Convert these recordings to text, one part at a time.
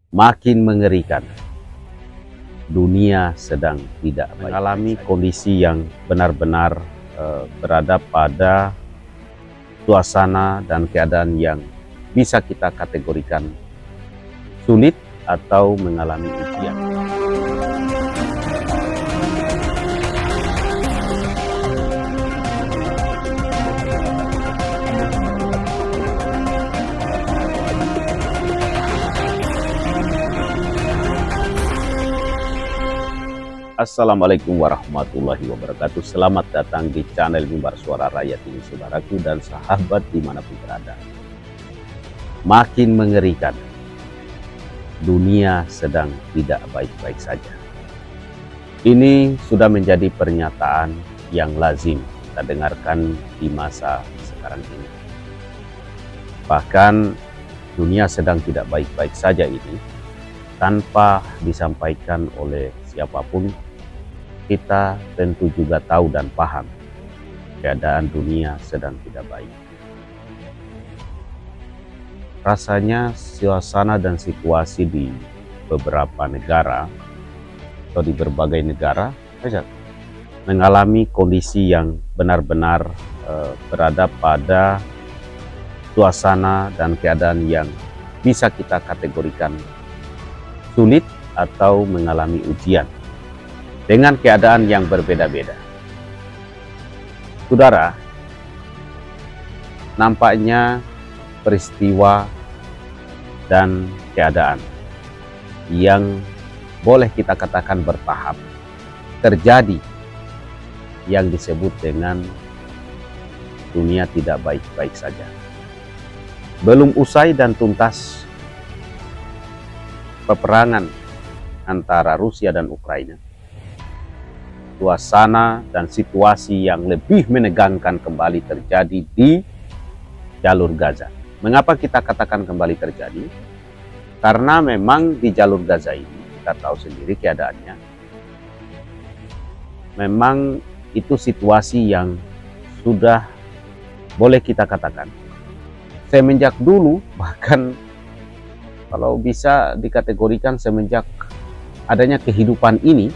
Makin mengerikan. Dunia sedang tidak mengalami kondisi yang benar-benar berada pada suasana dan keadaan yang bisa kita kategorikan sulit atau mengalami ujian. Assalamualaikum warahmatullahi wabarakatuh. Selamat datang di channel Mimbar Suara Rakyat ini, saudaraku dan sahabat dimanapun berada. Makin mengerikan. Dunia sedang tidak baik-baik saja. Ini sudah menjadi pernyataan yang lazim kita dengarkan di masa sekarang ini. Bahkan dunia sedang tidak baik-baik saja ini tanpa disampaikan oleh siapapun, kita tentu juga tahu dan paham keadaan dunia sedang tidak baik. Rasanya suasana dan situasi di beberapa negara atau di berbagai negara saja mengalami kondisi yang benar-benar berada pada suasana dan keadaan yang bisa kita kategorikan sulit atau mengalami ujian dengan keadaan yang berbeda-beda. Saudara, nampaknya peristiwa dan keadaan yang boleh kita katakan bertahap terjadi yang disebut dengan dunia tidak baik-baik saja. Belum usai dan tuntas peperangan antara Rusia dan Ukraina, suasana dan situasi yang lebih menegangkan kembali terjadi di jalur Gaza. Mengapa kita katakan kembali terjadi? Karena memang di jalur Gaza ini, kita tahu sendiri keadaannya, memang itu situasi yang sudah boleh kita katakan semenjak dulu, bahkan kalau bisa dikategorikan semenjak adanya kehidupan ini,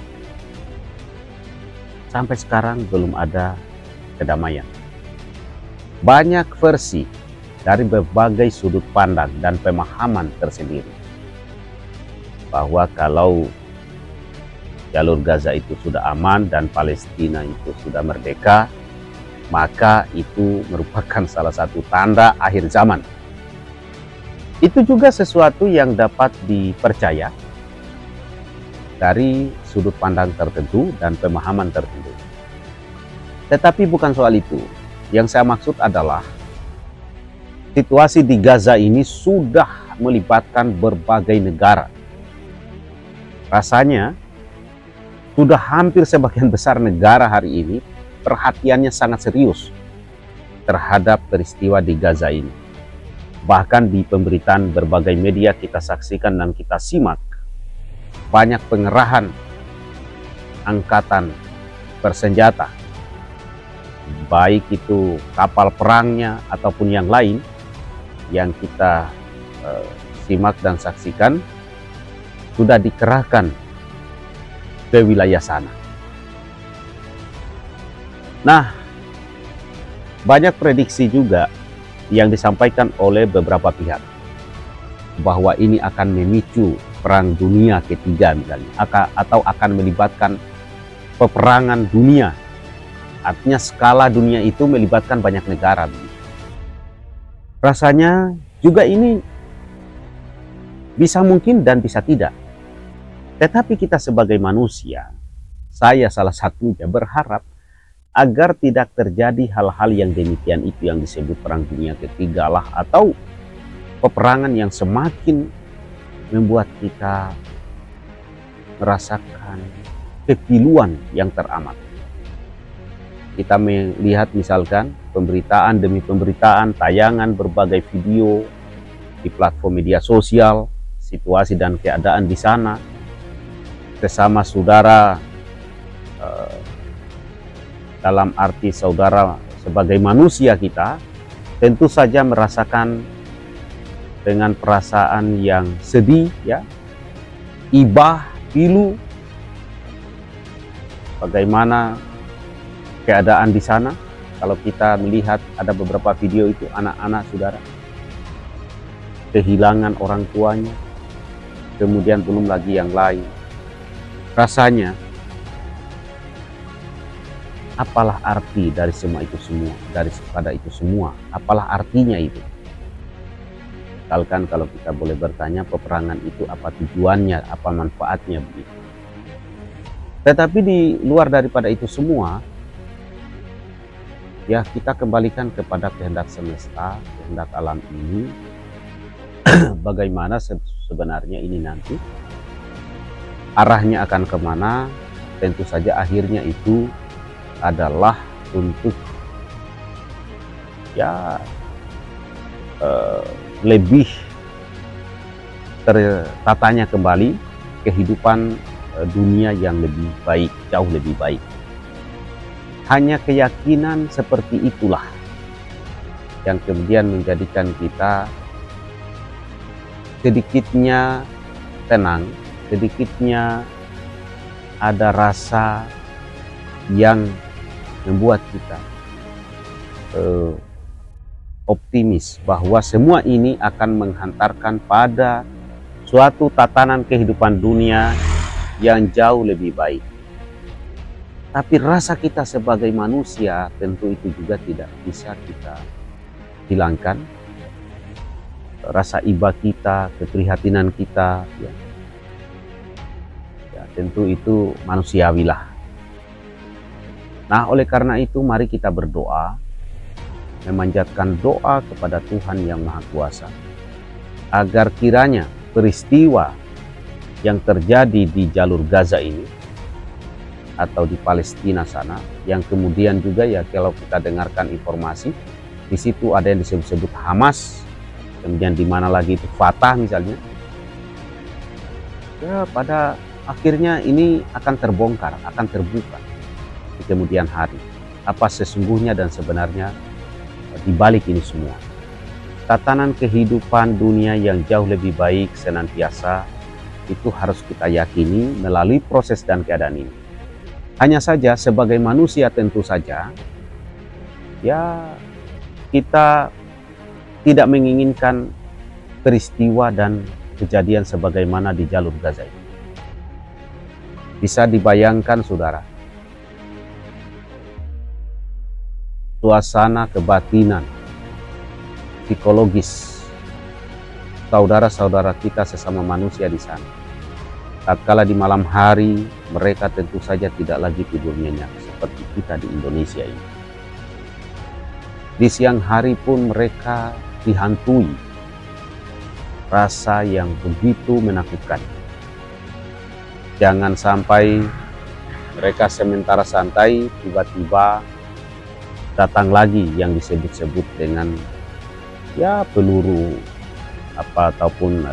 sampai sekarang belum ada kedamaian. Banyak versi dari berbagai sudut pandang dan pemahaman tersendiri bahwa kalau jalur Gaza itu sudah aman dan Palestina itu sudah merdeka, maka itu merupakan salah satu tanda akhir zaman. Itu juga sesuatu yang dapat dipercaya dari sudut pandang tertentu dan pemahaman tertentu. Tetapi bukan soal itu. Yang saya maksud adalah situasi di Gaza ini sudah melibatkan berbagai negara. Rasanya sudah hampir sebagian besar negara hari ini perhatiannya sangat serius terhadap peristiwa di Gaza ini. Bahkan di pemberitaan berbagai media kita saksikan dan kita simak banyak pengerahan angkatan bersenjata, baik itu kapal perangnya ataupun yang lain yang kita simak dan saksikan sudah dikerahkan ke wilayah sana. Nah, banyak prediksi juga yang disampaikan oleh beberapa pihak bahwa ini akan memicu perang dunia ketiga misalnya, atau akan melibatkan peperangan dunia. Artinya skala dunia itu melibatkan banyak negara. Rasanya juga ini bisa mungkin dan bisa tidak. Tetapi kita sebagai manusia, saya salah satunya, berharap agar tidak terjadi hal-hal yang demikian itu yang disebut perang dunia ketiga lah, atau peperangan yang semakin membuat kita merasakan kepiluan yang teramat. Kita melihat misalkan pemberitaan demi pemberitaan, tayangan berbagai video di platform media sosial, situasi dan keadaan di sana, sesama saudara, dalam arti saudara sebagai manusia, kita tentu saja merasakan dengan perasaan yang sedih, ya, ibah, pilu, bagaimana keadaan di sana. Kalau kita melihat ada beberapa video itu anak-anak saudara kehilangan orang tuanya, kemudian belum lagi yang lain. Rasanya apalah arti dari semua itu semua, daripada itu semua, apalah artinya itu? Misalkan kalau kita boleh bertanya, peperangan itu apa tujuannya, apa manfaatnya begitu. Tetapi di luar daripada itu semua, ya kita kembalikan kepada kehendak semesta, kehendak alam ini. Bagaimana sebenarnya ini nanti arahnya akan kemana? Tentu saja akhirnya itu adalah untuk ya lebih tertatanya kembali kehidupan dunia yang lebih baik, jauh lebih baik. Hanya keyakinan seperti itulah yang kemudian menjadikan kita sedikitnya tenang, sedikitnya ada rasa yang membuat kita optimis bahwa semua ini akan menghantarkan pada suatu tatanan kehidupan dunia yang jauh lebih baik. Tapi rasa kita sebagai manusia tentu itu juga tidak bisa kita hilangkan. Rasa iba kita, keprihatinan kita, ya tentu itu manusiawilah. Nah, oleh karena itu mari kita berdoa, memanjatkan doa kepada Tuhan yang Maha Kuasa, agar kiranya peristiwa yang terjadi di jalur Gaza ini, atau di Palestina sana, yang kemudian juga ya kalau kita dengarkan informasi, di situ ada yang disebut-sebut Hamas, kemudian di mana lagi itu Fatah misalnya, ya pada akhirnya ini akan terbongkar, akan terbuka di kemudian hari. Apa sesungguhnya dan sebenarnya di balik ini semua. Tatanan kehidupan dunia yang jauh lebih baik senantiasa itu harus kita yakini melalui proses dan keadaan ini. Hanya saja sebagai manusia tentu saja ya kita tidak menginginkan peristiwa dan kejadian sebagaimana di jalur Gaza ini. Bisa dibayangkan saudara, suasana kebatinan, psikologis saudara-saudara kita sesama manusia di sana. Tatkala di malam hari mereka tentu saja tidak lagi tidur nyenyak seperti kita di Indonesia ini. Di siang hari pun mereka dihantui rasa yang begitu menakutkan. Jangan sampai mereka sementara santai tiba-tiba datang lagi yang disebut-sebut dengan ya peluru apa ataupun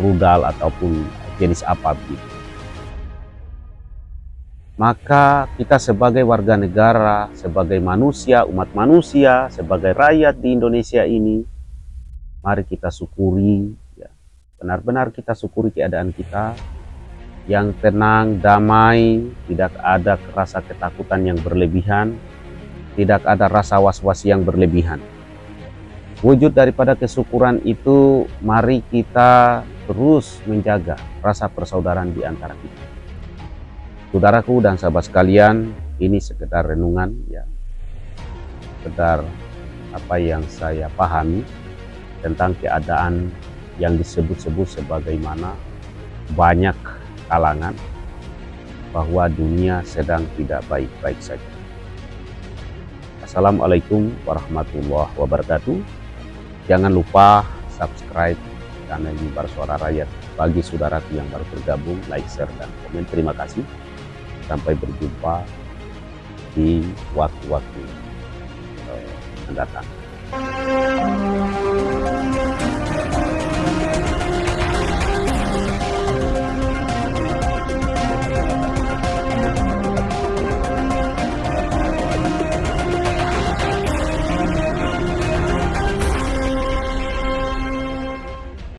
rudal ataupun jenis apa begitu. Maka kita sebagai warga negara, sebagai manusia, umat manusia, sebagai rakyat di Indonesia ini, mari kita syukuri, ya, benar-benar kita syukuri keadaan kita yang tenang, damai, tidak ada rasa ketakutan yang berlebihan, tidak ada rasa was-was yang berlebihan. Wujud daripada kesyukuran itu, mari kita terus menjaga rasa persaudaraan di antara kita. Saudaraku dan sahabat sekalian, ini sekedar renungan, ya, sekedar apa yang saya pahami tentang keadaan yang disebut-sebut sebagaimana banyak kalangan bahwa dunia sedang tidak baik-baik saja. Assalamualaikum warahmatullahi wabarakatuh. Jangan lupa subscribe channel Mimbar Suara Rakyat. Bagi saudaraku yang baru bergabung, like, share, dan komen. Terima kasih. Sampai berjumpa di waktu-waktu mendatang.